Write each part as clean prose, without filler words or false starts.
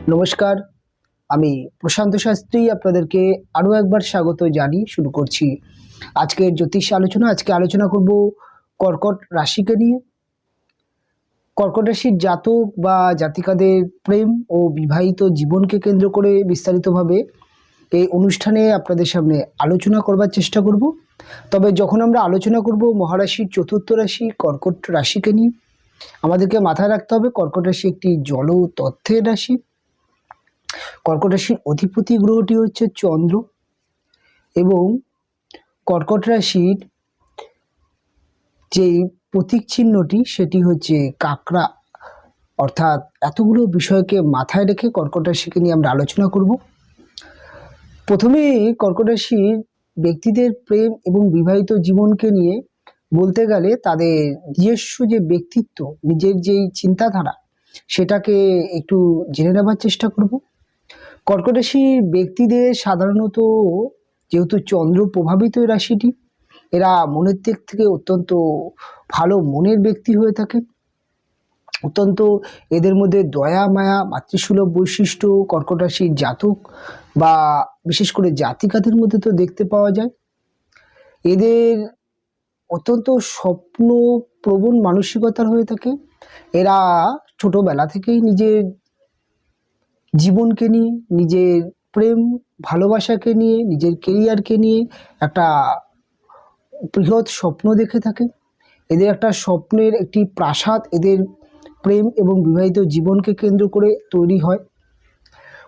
নমস্কার, আমি প্রশান্ত শাস্ত্রী আপনাদেরকে আরও একবার স্বাগত জানিয়ে শুরু করছি আজকের জ্যোতিষ আলোচনা। আজকে আলোচনা করব কর্কট রাশিকে নিয়ে। কর্কট রাশির জাতক বা জাতিকাদের প্রেম ও বিবাহিত জীবনকে কেন্দ্র করে বিস্তারিতভাবে এই অনুষ্ঠানে আপনাদের সামনে আলোচনা করবার চেষ্টা করব। তবে যখন আমরা আলোচনা করব মহারাশির চতুর্থ রাশি কর্কট রাশিকে নিয়ে, আমাদেরকে মাথায় রাখতে হবে কর্কট রাশি একটি জল তত্ত্বের রাশি। কর্কট রাশির অধিপতি গ্রহটি হচ্ছে চন্দ্র এবং কর্কট রাশির যে প্রতীক চিহ্নটি সেটি হচ্ছে কাকড়া। অর্থাৎ এতগুলো বিষয়কে মাথায় রেখে কর্কট রাশিকে নিয়ে আমরা আলোচনা করব। প্রথমে কর্কট রাশির ব্যক্তিদের প্রেম এবং বিবাহিত জীবনকে নিয়ে বলতে গেলে তাদের নিজস্ব যে ব্যক্তিত্ব, নিজের যেই চিন্তাধারা, সেটাকে একটু জেনে নেবার চেষ্টা করব। কর্কট রাশির ব্যক্তিদের সাধারণত, যেহেতু চন্দ্র প্রভাবিত এই রাশিটি, এরা মনের দিক থেকে অত্যন্ত ভালো মনের ব্যক্তি হয়ে থাকে। অত্যন্ত এদের মধ্যে দয়া মায়া মাতৃসুলভ বৈশিষ্ট্য কর্কট রাশির জাতক বা বিশেষ করে জাতিকাদের মধ্যে তো দেখতে পাওয়া যায়। এদের অত্যন্ত স্বপ্ন প্রবণ মানসিকতার হয়ে থাকে। এরা ছোটবেলা থেকেই নিজের জীবনকে নিয়ে, নিজের প্রেম ভালোবাসাকে নিয়ে, নিজের কেরিয়ারকে নিয়ে একটা বৃহৎ স্বপ্ন দেখে থাকে। এদের একটা স্বপ্নের একটি প্রাসাদ এদের প্রেম এবং বিবাহিত জীবনকে কেন্দ্র করে তৈরি হয়।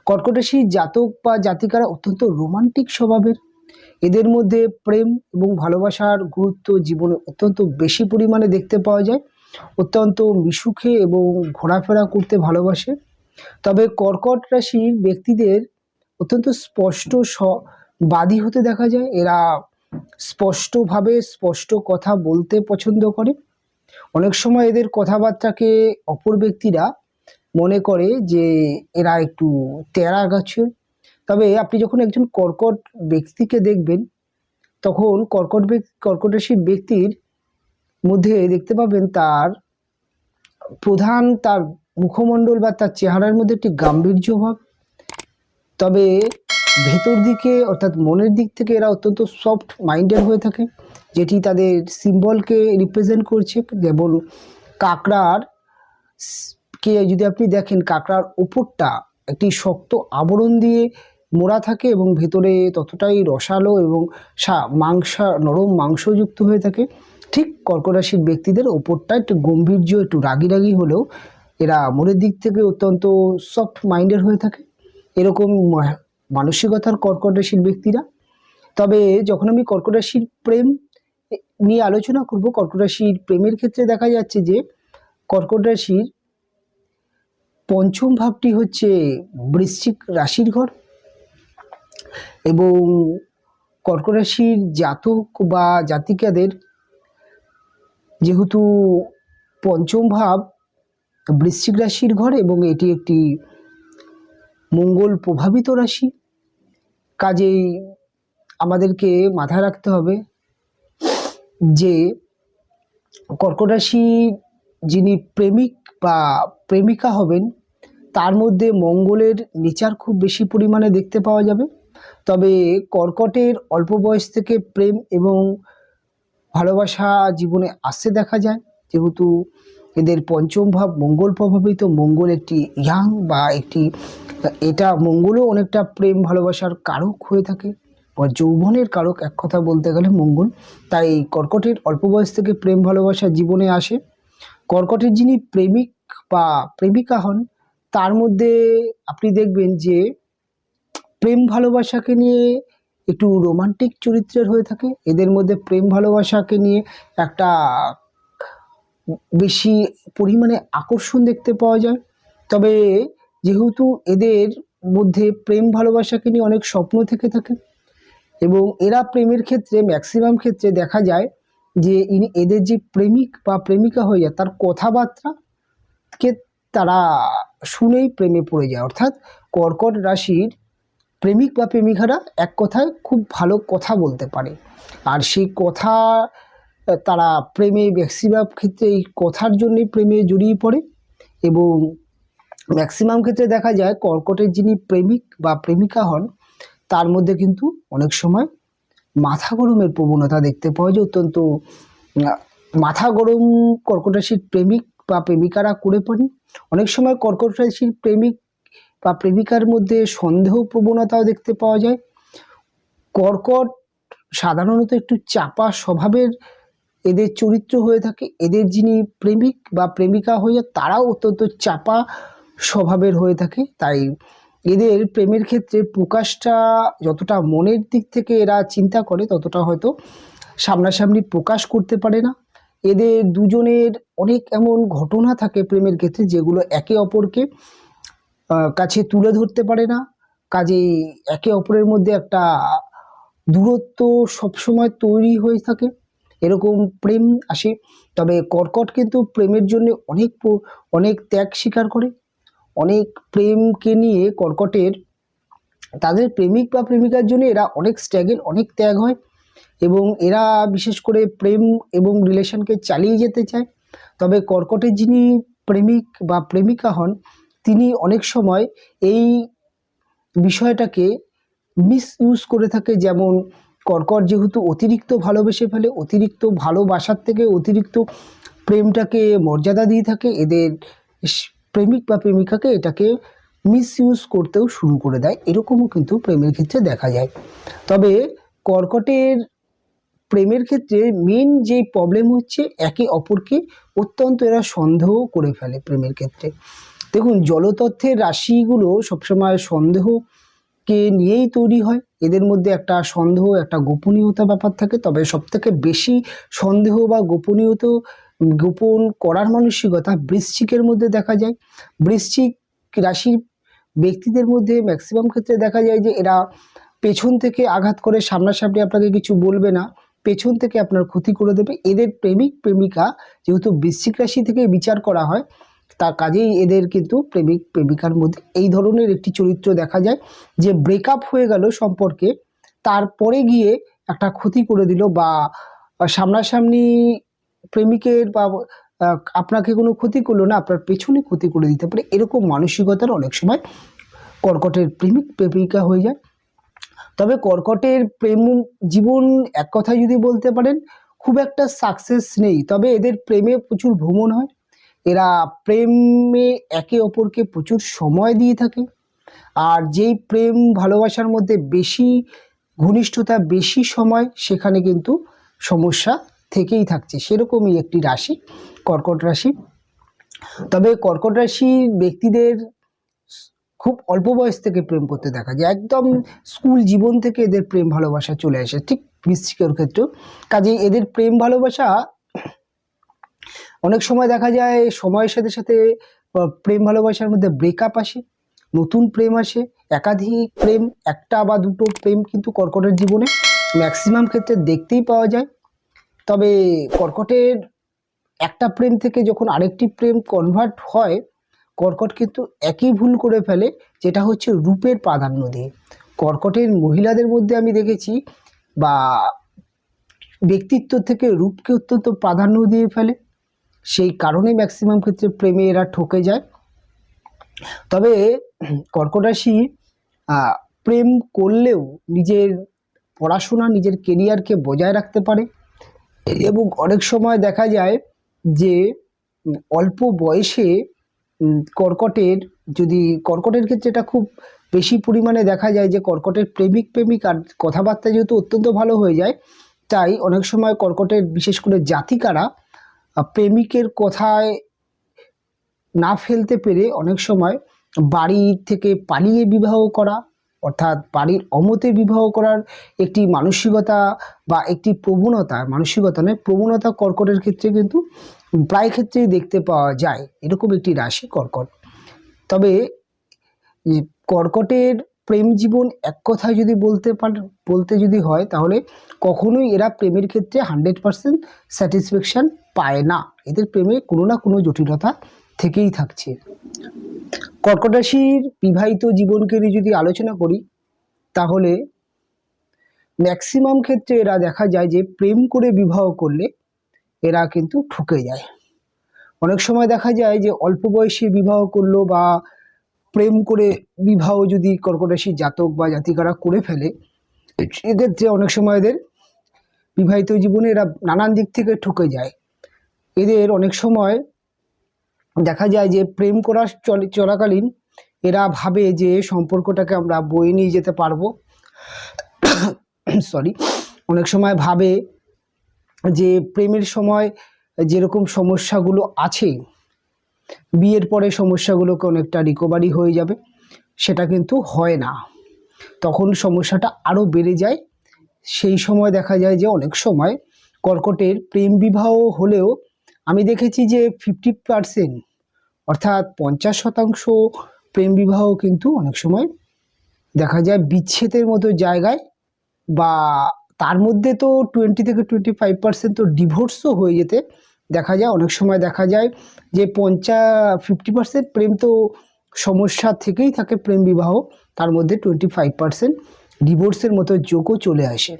কর্কট রাশির জাতক বা জাতিকারা অত্যন্ত রোমান্টিক স্বভাবের। এদের মধ্যে প্রেম এবং ভালোবাসার গুরুত্ব জীবনে অত্যন্ত বেশি পরিমাণে দেখতে পাওয়া যায়। অত্যন্ত মিশুকে এবং ঘোরাফেরা করতে ভালোবাসে। তবে কর্কট রাশির ব্যক্তিদের অত্যন্ত স্পষ্ট বাদী হতে দেখা যায়। এরা স্পষ্টভাবে স্পষ্ট কথা বলতে পছন্দ করে। অনেক সময় এদের কথাবার্তাকে অপর ব্যক্তিরা মনে করে যে এরা একটু তেরা গাছের। তবে আপনি যখন একজন কর্কট ব্যক্তিকে দেখবেন, তখন কর্কট রাশির ব্যক্তির মধ্যে দেখতে পাবেন তার মুখমণ্ডল বা তার চেহারার মধ্যে একটি গাম্ভীর্য ভাব। তবে ভেতর দিকে অর্থাৎ মনের দিক থেকে এরা অত্যন্ত সফট মাইন্ডেড হয়ে থাকে, যেটি তাদের সিম্বলকে রিপ্রেজেন্ট করছে। যেমন কাঁকড়ার কে যদি আপনি দেখেন, কাঁকড়ার ওপরটা একটি শক্ত আবরণ দিয়ে মোড়া থাকে এবং ভেতরে ততটাই রসালো এবং নরম মাংসযুক্ত হয়ে থাকে। ঠিক কর্কট রাশির ব্যক্তিদের ওপরটা একটু গম্ভীর্য, একটু রাগি রাগি হলেও এরা মনের দিক থেকে অত্যন্ত সফট মাইন্ডেড হয়ে থাকে। এরকম মানসিকতার কর্কট রাশির ব্যক্তিরা। তবে যখন আমি কর্কট রাশির প্রেম নিয়ে আলোচনা করব, কর্কট রাশির প্রেমের ক্ষেত্রে দেখা যাচ্ছে যে কর্কট রাশির পঞ্চম ভাবটি হচ্ছে বৃশ্চিক রাশির ঘর এবং কর্কট রাশির জাতক বা জাতিকাদের যেহেতু পঞ্চম ভাব বৃশ্চিক রাশির ঘর এবং এটি একটি মঙ্গল প্রভাবিত রাশি, কাজেই আমাদেরকে মাথায় রাখতে হবে যে কর্কট রাশি যিনি প্রেমিক বা প্রেমিকা হবেন, তার মধ্যে মঙ্গলের নেচার খুব বেশি পরিমাণে দেখতে পাওয়া যাবে। তবে কর্কটের অল্প বয়স থেকে প্রেম এবং ভালোবাসা জীবনে আসতে দেখা যায়। যেহেতু এদের পঞ্চম ভাব মঙ্গল প্রভাবিত, মঙ্গল একটি ইয়াং বা এটা মঙ্গলও অনেকটা প্রেম ভালোবাসার কারক হয়ে থাকে বা যৌবনের কারক, এক কথা বলতে গেলে মঙ্গল। তাই কর্কটের অল্প বয়স থেকে প্রেম ভালোবাসা জীবনে আসে। কর্কটের যিনি প্রেমিক বা প্রেমিকা হন, তার মধ্যে আপনি দেখবেন যে প্রেম ভালোবাসাকে নিয়ে একটু রোমান্টিক চরিত্রের হয়ে থাকে। এদের মধ্যে প্রেম ভালোবাসাকে নিয়ে একটা বেশি পরিমাণে আকর্ষণ দেখতে পাওয়া যায়। তবে যেহেতু এদের মধ্যে প্রেম ভালোবাসাকে নিয়ে অনেক স্বপ্ন থেকে থাকে এবং এরা প্রেমের ক্ষেত্রে ম্যাক্সিমাম ক্ষেত্রে দেখা যায় যে এদের যে প্রেমিক বা প্রেমিকা হয়ে যায়, তার কথাবার্তাকে তারা শুনেই প্রেমে পড়ে যায়। অর্থাৎ কর্কট রাশির প্রেমিক বা প্রেমিকারা এক কথায় খুব ভালো কথা বলতে পারে, আর সেই কথা তারা প্রেমে ম্যাক্সিমাম ক্ষেত্রে এই কথার জন্যই প্রেমে জড়িয়ে পড়ে এবং ম্যাক্সিমাম ক্ষেত্রে দেখা যায় কর্কটের যিনি প্রেমিক বা প্রেমিকা হন তার মধ্যে কিন্তু অনেক সময় মাথা গরমের প্রবণতা দেখতে পাওয়া যায়। অত্যন্ত মাথা গরম কর্কট রাশির প্রেমিক বা প্রেমিকারা করে পারেন। অনেক সময় কর্কট রাশির প্রেমিক বা প্রেমিকার মধ্যে সন্দেহ প্রবণতাও দেখতে পাওয়া যায়। কর্কট সাধারণত একটু চাপা স্বভাবের এদের চরিত্র হয়ে থাকে। এদের যিনি প্রেমিক বা প্রেমিকা হয়ে যায় তারাও অত্যন্ত চাপা স্বভাবের হয়ে থাকে। তাই এদের প্রেমের ক্ষেত্রে প্রকাশটা যতটা মনের দিক থেকে এরা চিন্তা করে ততটা হয়তো সামনাসামনি প্রকাশ করতে পারে না। এদের দুজনের অনেক এমন ঘটনা থাকে প্রেমের ক্ষেত্রে যেগুলো একে অপরকে কাছে তুলে ধরতে পারে না। কাজেই একে অপরের মধ্যে একটা দূরত্ব সবসময় তৈরি হয়ে থাকে, এরকম প্রেম আসে। তবে কর্কট কিন্তু প্রেমের জন্য অনেক ত্যাগ স্বীকার করে। অনেক প্রেমকে নিয়ে কর্কটের তাদের প্রেমিক বা প্রেমিকার জন্য এরা অনেক স্ট্রাগল, অনেক ত্যাগ হয় এবং এরা বিশেষ করে প্রেম এবং রিলেশনকে চালিয়ে যেতে চায়। তবে কর্কটের যিনি প্রেমিক বা প্রেমিকা হন তিনি অনেক সময় এই বিষয়টাকে মিস ইউজ করে থাকে। যেমন কর্কট যেহেতু অতিরিক্ত ভালোবেসে ফেলে, অতিরিক্ত ভালোবাসার থেকে অতিরিক্ত প্রেমটাকে মর্যাদা দিয়ে থাকে, এদের প্রেমিক বা প্রেমিকাকে এটাকে মিস ইউজ করতেও শুরু করে দেয়। এরকমও কিন্তু প্রেমের ক্ষেত্রে দেখা যায়। তবে কর্কটের প্রেমের ক্ষেত্রে মেন যে প্রবলেম হচ্ছে একে অপরকে অত্যন্ত এরা সন্দেহ করে ফেলে প্রেমের ক্ষেত্রে। দেখুন, জলতত্ত্বের রাশিগুলো সবসময় সন্দেহকে নিয়েই তৈরি হয়। এদের মধ্যে একটা সন্দেহ, একটা গোপনীয়তা ব্যাপার থাকে। তবে সবথেকে বেশি সন্দেহ বা গোপন করার মানসিকতা বৃশ্চিকের মধ্যে দেখা যায়। বৃশ্চিক রাশির ব্যক্তিদের মধ্যে ম্যাক্সিমাম ক্ষেত্রে দেখা যায় যে এরা পেছন থেকে আঘাত করে, সামনাসামনি আপনাকে কিছু বলবে না, পেছন থেকে আপনার ক্ষতি করে দেবে। এদের প্রেমিক প্রেমিকা যেহেতু বৃশ্চিক রাশি থেকে বিচার করা হয়, তা কাজেই এদের কিন্তু প্রেমিক প্রেমিকার মধ্যে এই ধরনের একটি চরিত্র দেখা যায় যে ব্রেকআপ হয়ে গেল সম্পর্কে, তারপরে গিয়ে একটা ক্ষতি করে দিল বা সামনাসামনি প্রেমিকের বা আপনাকে কোনো ক্ষতি করলো না, আপনার পেছনে ক্ষতি করে দিতে পারে। এরকম মানসিকতার অনেক সময় কর্কটের প্রেমিক প্রেমিকা হয়ে যায়। তবে কর্কটের প্রেম জীবন এক কথায় যদি বলতে পারেন খুব একটা সাকসেস নেই। তবে এদের প্রেমে প্রচুর ভ্রমণ হয়, এরা প্রেমে একে অপরকে প্রচুর সময় দিয়ে থাকে। আর যেই প্রেম ভালোবাসার মধ্যে বেশি ঘনিষ্ঠতা, বেশি সময়, সেখানে কিন্তু সমস্যা থেকেই থাকছে। সেরকমই একটি রাশি কর্কট রাশি। তবে কর্কট রাশির ব্যক্তিদের খুব অল্প বয়স থেকে প্রেম করতে দেখা যায়, একদম স্কুল জীবন থেকে এদের প্রেম ভালোবাসা চলে আসে, ঠিক বৃশ্চিকের ক্ষেত্রেও। কাজেই এদের প্রেম ভালোবাসা অনেক সময় দেখা যায় সময়ের সাথে সাথে প্রেম ভালোবাসার মধ্যে ব্রেকআপ আসে, নতুন প্রেম আসে, একাধিক প্রেম, একটা বা দুটো প্রেম কিন্তু কর্কটের জীবনে ম্যাক্সিমাম ক্ষেত্রে দেখতেই পাওয়া যায়। তবে কর্কটের একটা প্রেম থেকে যখন আরেকটি প্রেম কনভার্ট হয়, কর্কট কিন্তু একই ভুল করে ফেলে, যেটা হচ্ছে রূপের প্রাধান্য দিয়ে। কর্কটের মহিলাদের মধ্যে আমি দেখেছি বা ব্যক্তিত্ব থেকে রূপকে অত্যন্ত প্রাধান্য দিয়ে ফেলে, সেই কারণে ম্যাক্সিমাম ক্ষেত্রে প্রেমে এরা ঠকে যায়। তবে কর্কট রাশি প্রেম করলেও নিজের পড়াশোনা, নিজের কেরিয়ারকে বজায় রাখতে পারে এবং অনেক সময় দেখা যায় যে অল্প বয়সে কর্কটের ক্ষেত্রে এটা খুব বেশি পরিমাণে দেখা যায় যে কর্কটের প্রেমিক প্রেমিকার কথাবার্তা যেহেতু অত্যন্ত ভালো হয়ে যায়, তাই অনেক সময় কর্কটের বিশেষ করে জাতিকারা প্রেমিকের কথায় না ফেলতে পেরে অনেক সময় বাড়ি থেকে পালিয়ে বিবাহ করা, অর্থাৎ বাড়ির অমতে বিবাহ করার একটি মানসিকতা বা একটি প্রবণতা, মানসিকতা নয় প্রবণতা কর্কটের ক্ষেত্রে কিন্তু প্রায় ক্ষেত্রেই দেখতে পাওয়া যায়। এরকম একটি রাশি কর্কট। তবে কর্কটের প্রেম জীবন এক কথায় যদি বলতে যদি হয়, তাহলে কখনোই এরা প্রেমের ক্ষেত্রে 100% স্যাটিসফ্যাকশান পায় না। এদের প্রেমে কোনো না কোনো জটিলতা থেকেই থাকছে। কর্কট রাশির বিবাহিত জীবনকে নিয়ে যদি আলোচনা করি, তাহলে ম্যাক্সিমাম ক্ষেত্রে এরা দেখা যায় যে প্রেম করে বিবাহ করলে এরা কিন্তু ঠকে যায়। অনেক সময় দেখা যায় যে অল্প বয়সে বিবাহ করলো বা প্রেম করে বিবাহ যদি কর্কট রাশির জাতক বা জাতিকারা করে ফেলে, এক্ষেত্রে অনেক সময় এদের বিবাহিত জীবনে এরা নানান দিক থেকে ঠকে যায়। এদের অনেক সময় দেখা যায় যে প্রেম করা চলাকালীন এরা ভাবে যে সম্পর্কটাকে আমরা বয়ে নিয়ে যেতে পারবো, সরি, অনেক সময় ভাবে যে প্রেমের সময় যেরকম সমস্যাগুলো আছে বিয়ের পরে সমস্যাগুলোকে অনেকটা রিকভারি হয়ে যাবে, সেটা কিন্তু হয় না, তখন সমস্যাটা আরও বেড়ে যায়। সেই সময় দেখা যায় যে অনেক সময় কর্কটের প্রেম বিবাহ হলেও আমি দেখেছি যে 50%, অর্থাৎ 50% প্রেম বিবাহ কিন্তু অনেক সময় দেখা যায় বিচ্ছেদের মতো জায়গায়, বা তার মধ্যে তো 20 থেকে 25% তো ডিভোর্সও হয়ে যেতে দেখা যায়। অনেক সময় দেখা যায় যে 50% প্রেম তো সমস্যা থেকেই থাকে প্রেম বিবাহ, তার মধ্যে 25% ডিভোর্সের মতো যোগও চলে আসে।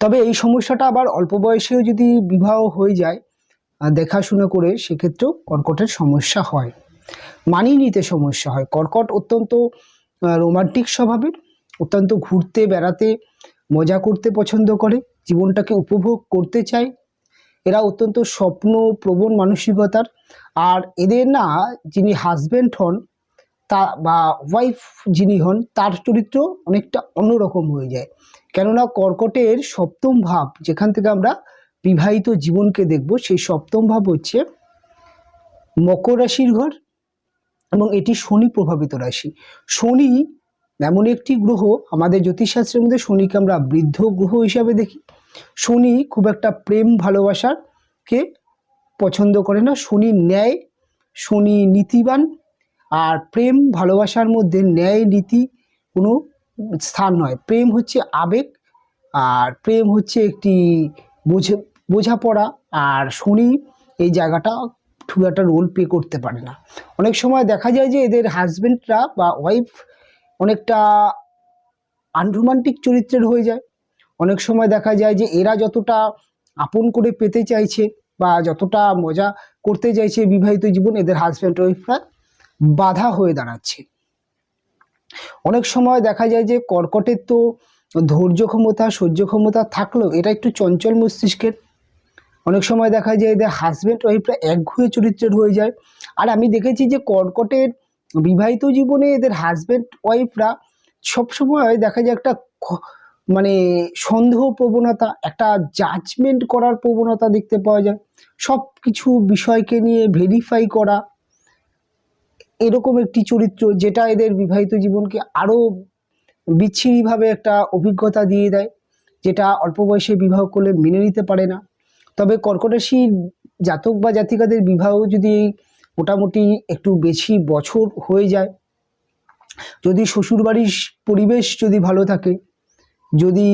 তবে এই সমস্যাটা আবার অল্প বয়সেও যদি বিবাহ হয়ে যায় দেখাশোনা করে, সেক্ষেত্রেও কর্কটের সমস্যা হয়, মানিয়ে নিতে সমস্যা হয়। কর্কট অত্যন্ত রোমান্টিক স্বভাবের, অত্যন্ত ঘুরতে বেড়াতে মজা করতে পছন্দ করে, জীবনটাকে উপভোগ করতে চায়। এরা অত্যন্ত স্বপ্নপ্রবণ মানসিকতার। আর এদের না যিনি হাজব্যান্ড হন তা বা ওয়াইফ যিনি হন, তার চরিত্র অনেকটা অন্যরকম হয়ে যায়। কেননা কর্কটের সপ্তম ভাব, যেখান থেকে আমরা বিবাহিত জীবনকে দেখব, সেই সপ্তম ভাব হচ্ছে মকর রাশির ঘর, এবং এটি শনি প্রভাবিত রাশি। শনি এমন একটি গ্রহ, আমাদের জ্যোতিষশাস্ত্রের মধ্যে শনিকে আমরা বৃদ্ধ গ্রহ হিসাবে দেখি। শনি খুব একটা প্রেম ভালোবাসাকে পছন্দ করে না। শনি ন্যায়, শনি নীতিবান, আর প্রেম ভালোবাসার মধ্যে ন্যায় নীতি কোনো স্থান নয়। প্রেম হচ্ছে আবেগ, আর প্রেম হচ্ছে একটি বোঝাপড়া, আর শনি এই জায়গাটা খুব একটা রোল প্লে করতে পারে না। অনেক সময় দেখা যায় যে এদের হাজব্যান্ডরা বা ওয়াইফ অনেকটা আনরোমান্টিক চরিত্রের হয়ে যায়। অনেক সময় দেখা যায় যে এরা যতটা আপন করে পেতে চাইছে বা যতটা মজা করতে চাইছে বিবাহিত জীবন, এদের হাজব্যান্ড ওয়াইফরা বাধা হয়ে দাঁড়াচ্ছে। অনেক সময় দেখা যায় যে কর্কটের তো ধৈর্য ক্ষমতা সহ্য ক্ষমতা থাকলেও এটা একটু চঞ্চল মস্তিষ্কের। অনেক সময় দেখা যায় এদের হাজব্যান্ড ওয়াইফরা একঘুয়ে চরিত্রের হয়ে যায়। আর আমি দেখেছি যে কর্কটের বিবাহিত জীবনে এদের হাজব্যান্ড ওয়াইফরা সবসময় দেখা যায় একটা মানে সন্দেহ প্রবণতা, একটা জাজমেন্ট করার প্রবণতা দেখতে পাওয়া যায়। সব কিছু বিষয়কে নিয়ে ভেরিফাই করা, এরকম একটি চরিত্র, যেটা এদের বিবাহিত জীবনকে আরও বিচ্ছিরিভাবে একটা অভিজ্ঞতা দিয়ে দেয়, যেটা অল্প বয়সে বিবাহ করলে মেনে নিতে পারে না। তবে কর্কট রাশির জাতক বা জাতিকাদের বিবাহ যদি মোটামুটি একটু বেশি বছর হয়ে যায়, যদি শ্বশুরবাড়ির পরিবেশ যদি ভালো থাকে, যদি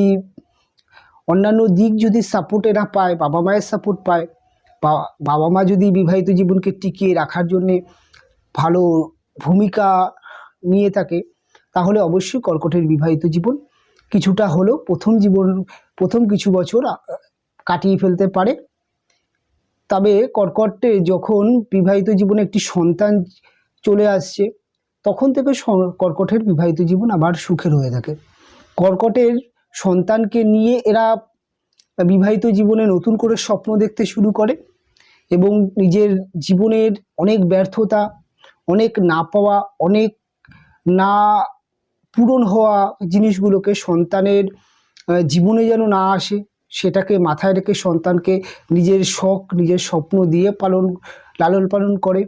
অন্যান্য দিক যদি সাপোর্ট এরা পায়, বাবা মায়ের সাপোর্ট পায়, বা বাবা মা যদি বিবাহিত জীবনকে টিকিয়ে রাখার জন্যে ভালো ভূমিকা নিয়ে থাকে, তাহলে অবশ্যই কর্কটের বিবাহিত জীবন কিছুটা হলেও প্রথম কিছু বছর কাটিয়ে ফেলতে পারে। তবে কর্কটে যখন বিবাহিত জীবনে একটি সন্তান চলে আসছে, তখন থেকে কর্কটের বিবাহিত জীবন আবার সুখের হয়ে থাকে। কর্কটের সন্তানকে নিয়ে এরা বিবাহিত জীবনে নতুন করে স্বপ্ন দেখতে শুরু করে, এবং নিজের জীবনের অনেক ব্যর্থতা, অনেক না পাওয়া, অনেক না পূরণ হওয়া জিনিসগুলোকে সন্তানের জীবনে যেন না আসে, সেটাকে মাথায় রেখে সন্তানকে নিজের শখ নিজের স্বপ্ন দিয়ে লালন পালন করে।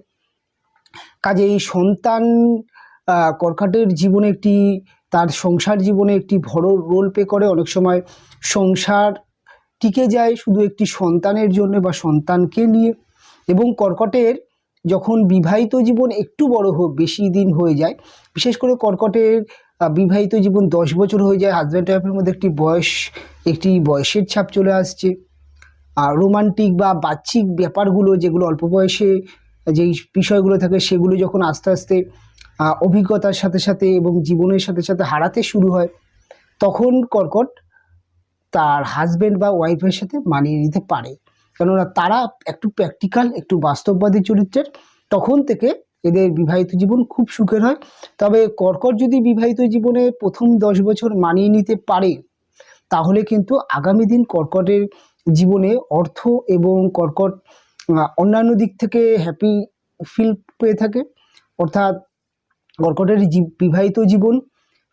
কাজেই সন্তান কর্কটের জীবনে তার সংসার জীবনে একটি বড় রোল প্লে করে। অনেক সময় সংসার টিকে যায় শুধু একটি সন্তানের জন্য বা সন্তানকে নিয়ে। এবং কর্কটের যখন বিবাহিত জীবন একটু বড় বেশি দিন হয়ে যায়, বিশেষ করে কর্কটের বিবাহিত জীবন 10 বছর হয়ে যায়, হাজব্যান্ড ওয়াইফের মধ্যে একটি বয়সের ছাপ চলে আসছে। আর রোমান্টিক বা বাহ্যিক ব্যাপারগুলো, যেগুলো অল্প বয়সে যেই বিষয়গুলো থাকে, সেগুলো যখন আস্তে আস্তে অভিজ্ঞতার সাথে সাথে এবং জীবনের সাথে সাথে হারাতে শুরু হয়, তখন কর্কট তার হাজব্যান্ড বা ওয়াইফের সাথে মানিয়ে নিতে পারে। কেননা তারা একটু প্র্যাকটিক্যাল, একটু বাস্তববাদী চরিত্রের, তখন থেকে এদের বিবাহিত জীবন খুব সুখের হয়। তবে কর্কট যদি বিবাহিত জীবনে প্রথম 10 বছর মানিয়ে নিতে পারে, তাহলে কিন্তু আগামী দিন কর্কটের জীবনে অর্থ এবং কর্কট অন্যান্য দিক থেকে হ্যাপি ফিল পেয়ে থাকে। অর্থাৎ কর্কটের বিবাহিত জীবন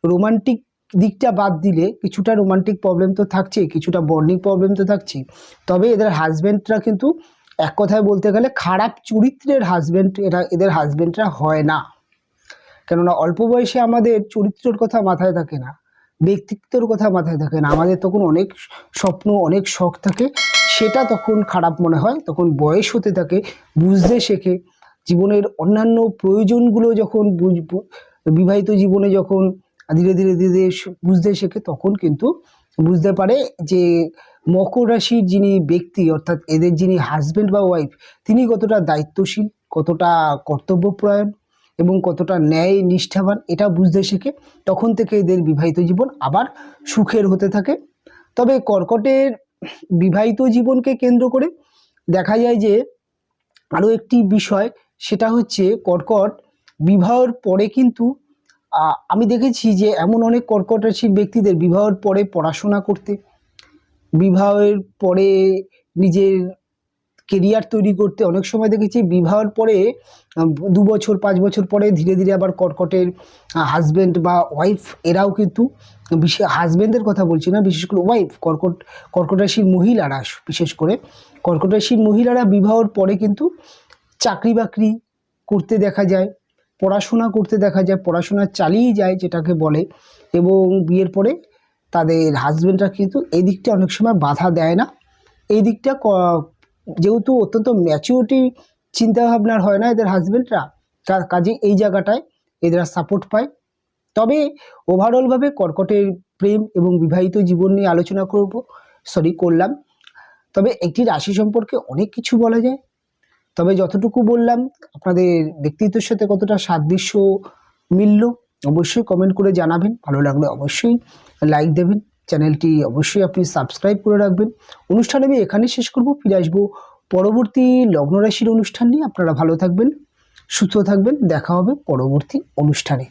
রোমান্টিক দিকটা বাদ দিলে কিছুটা রোমান্টিক প্রবলেম তো থাকছে, কিছুটা বন্ডিং প্রবলেম তো থাকছে, তবে এদের হাজব্যান্ডরা কিন্তু এক কথায় বলতে গেলে খারাপ চরিত্রের হাজব্যান্ড এদের হাজব্যান্ডরা হয় না। কেননা অল্প বয়সে আমাদের চরিত্রের কথা মাথায় থাকে না, ব্যক্তিত্বের কথা মাথায় থাকে না, আমাদের তখন অনেক স্বপ্ন, অনেক শখ থাকে, সেটা তখন খারাপ মনে হয়। তখন বয়স হতে থাকে, বুঝতে শেখে, জীবনের অন্যান্য প্রয়োজনগুলো যখন বিবাহিত জীবনে যখন ধীরে ধীরে ধীরে বুঝতে শেখে, তখন কিন্তু বুঝতে পারে যে মকর রাশির যিনি ব্যক্তি, অর্থাৎ এদের যিনি হাজব্যান্ড বা ওয়াইফ, তিনি কতটা দায়িত্বশীল, কতটা কর্তব্যপরায়ণ এবং কতটা ন্যায় নিষ্ঠাবান, এটা বুঝতে শেখে। তখন থেকে এদের বিবাহিত জীবন আবার সুখের হতে থাকে। তবে কর্কটের বিবাহিত জীবনকে কেন্দ্র করে দেখা যায় যে আরও একটি বিষয়, সেটা হচ্ছে কর্কট বিবাহের পরে কিন্তু আমি দেখেছি যে এমন অনেক কর্কট রাশির ব্যক্তিদের বিবাহের পরে পড়াশোনা করতে, বিবাহের পরে নিজের কেরিয়ার তৈরি করতে, অনেক সময় দেখেছি বিবাহের পরে 2 বছর 5 বছর পরে ধীরে ধীরে আবার কর্কটের হাজব্যান্ড বা ওয়াইফ, এরাও কিন্তু বিশেষ হাজব্যান্ডের কথা বলছি না, বিশেষ করে ওয়াইফ, কর্কট রাশির মহিলারা, বিশেষ করে কর্কট রাশির মহিলারা বিবাহের পরে কিন্তু চাকরি বাকরি করতে দেখা যায়, পড়াশোনা করতে দেখা যায়, পড়াশোনা চালিয়ে যায় যেটাকে বলে, এবং বিয়ের পরে তাদের হাজব্যান্ডরা কিন্তু এই দিকটা অনেক সময় বাধা দেয় না। এই দিকটা যেহেতু অত্যন্ত ম্যাচিউরিটি চিন্তাভাবনার হয় না এদের হাজব্যান্ডরা, তার কাজে এই জায়গাটায় এরা সাপোর্ট পায়। তবে ওভারঅলভাবে কর্কটের প্রেম এবং বিবাহিত জীবন নিয়ে আলোচনা করলাম। তবে একটি রাশি সম্পর্কে অনেক কিছু বলা যায়, তবে যতটুকু বললাম আপনাদের ব্যক্তিত্বের সাথে কতটা সাদৃশ্য মিলল অবশ্যই কমেন্ট করে জানাবেন। ভালো লাগলে অবশ্যই লাইক দেবেন, চ্যানেলটি অবশ্যই আপনি সাবস্ক্রাইব করে রাখবেন। অনুষ্ঠান আমি এখানে শেষ করব, ফিরে আসবো পরবর্তী লগ্ন রাশির অনুষ্ঠান নিয়ে। আপনারা ভালো থাকবেন, সুস্থ থাকবেন, দেখা হবে পরবর্তী অনুষ্ঠানে।